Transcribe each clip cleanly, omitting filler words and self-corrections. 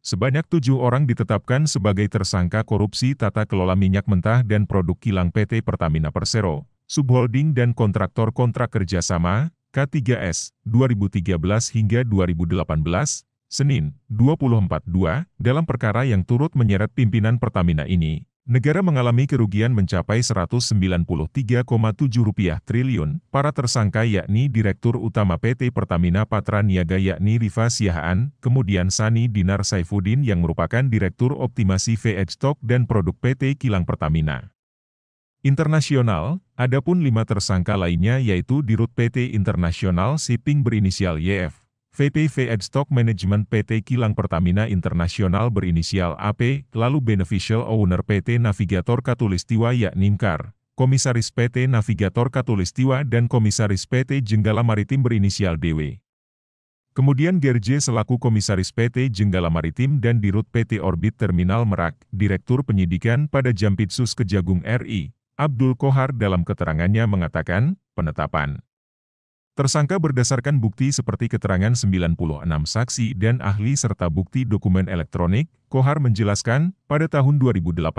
Sebanyak 7 orang ditetapkan sebagai tersangka korupsi tata kelola minyak mentah dan produk kilang PT Pertamina Persero, subholding dan kontraktor kontrak kerjasama, K3S, 2013 hingga 2018, Senin, 24/2, dalam perkara yang turut menyeret pimpinan Pertamina ini. Negara mengalami kerugian mencapai Rp193,7 triliun. Para tersangka yakni Direktur Utama PT Pertamina Patra Niaga yakni Rifa Siahaan, kemudian Sani Dinar Saifuddin yang merupakan Direktur Optimasi Feedstock dan Produk PT Kilang Pertamina Internasional. Adapun 5 tersangka lainnya yaitu Dirut PT International Shipping berinisial YF, VP Feedstock Management PT Kilang Pertamina Internasional berinisial AP, lalu Beneficial Owner PT Navigator Katulistiwa yakni MKAR, Komisaris PT Navigator Katulistiwa dan Komisaris PT Jenggala Maritim berinisial DW. Kemudian Gerje selaku Komisaris PT Jenggala Maritim dan Dirut PT Orbit Terminal Merak, Direktur Penyidikan pada Jampitsus Kejagung RI, Abdul Kohar dalam keterangannya mengatakan, penetapan tersangka berdasarkan bukti seperti keterangan 96 saksi dan ahli serta bukti dokumen elektronik. Kohar menjelaskan, pada tahun 2018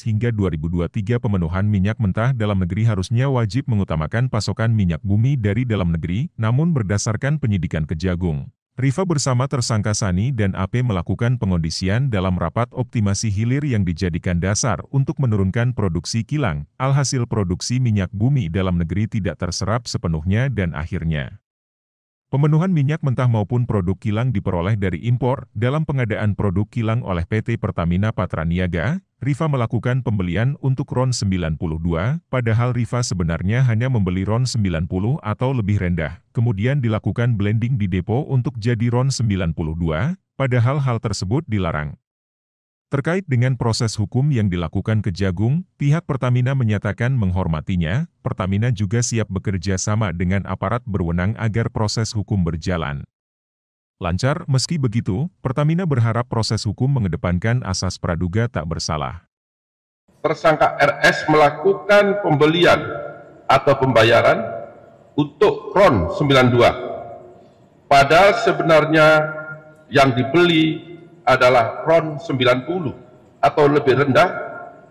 hingga 2023 pemenuhan minyak mentah dalam negeri harusnya wajib mengutamakan pasokan minyak bumi dari dalam negeri, namun berdasarkan penyidikan Kejagung, Rifa bersama tersangka Sani dan AP melakukan pengondisian dalam rapat optimasi hilir yang dijadikan dasar untuk menurunkan produksi kilang. Alhasil produksi minyak bumi dalam negeri tidak terserap sepenuhnya dan akhirnya pemenuhan minyak mentah maupun produk kilang diperoleh dari impor. Dalam pengadaan produk kilang oleh PT Pertamina Patra Niaga, Rifa melakukan pembelian untuk RON 92, padahal Rifa sebenarnya hanya membeli RON 90 atau lebih rendah. Kemudian dilakukan blending di depo untuk jadi RON 92, padahal hal tersebut dilarang. Terkait dengan proses hukum yang dilakukan Kejagung, pihak Pertamina menyatakan menghormatinya. Pertamina juga siap bekerja sama dengan aparat berwenang agar proses hukum berjalan lancar. Meski begitu, Pertamina berharap proses hukum mengedepankan asas praduga tak bersalah. Tersangka RS melakukan pembelian atau pembayaran untuk RON 92, padahal sebenarnya yang dibeli adalah RON 90 atau lebih rendah,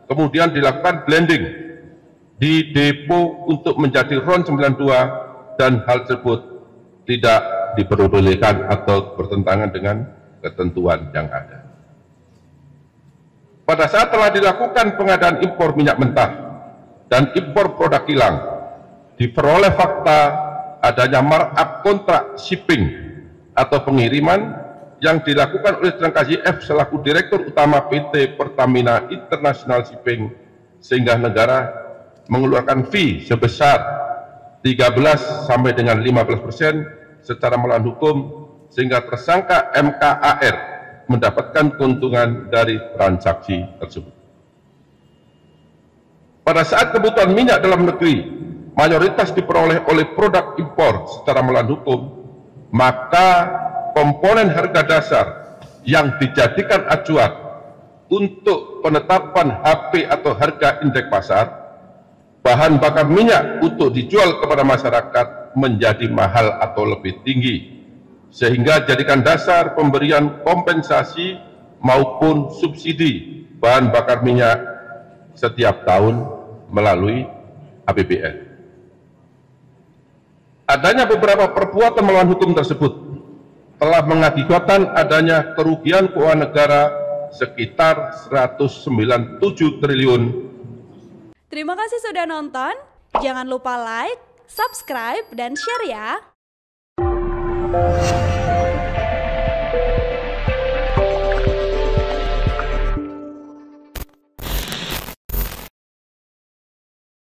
kemudian dilakukan blending di depo untuk menjadi RON 92 dan hal tersebut tidak diperbolehkan atau bertentangan dengan ketentuan yang ada. Pada saat telah dilakukan pengadaan impor minyak mentah dan impor produk kilang, diperoleh fakta adanya markup kontrak shipping atau pengiriman yang dilakukan oleh tersangka YF selaku Direktur Utama PT Pertamina International Shipping, sehingga negara mengeluarkan fee sebesar 13 sampai dengan 15% secara melawan hukum, sehingga tersangka MKAR mendapatkan keuntungan dari transaksi tersebut. Pada saat kebutuhan minyak dalam negeri mayoritas diperoleh oleh produk impor secara melawan hukum, maka komponen harga dasar yang dijadikan acuan untuk penetapan HP atau harga indeks pasar, bahan bakar minyak untuk dijual kepada masyarakat menjadi mahal atau lebih tinggi, sehingga jadikan dasar pemberian kompensasi maupun subsidi bahan bakar minyak setiap tahun melalui APBN. Adanya beberapa perbuatan melawan hukum tersebut telah mengakibatkan adanya kerugian keuangan negara sekitar 197 triliun. Terima kasih sudah nonton. Jangan lupa like, subscribe, dan share ya.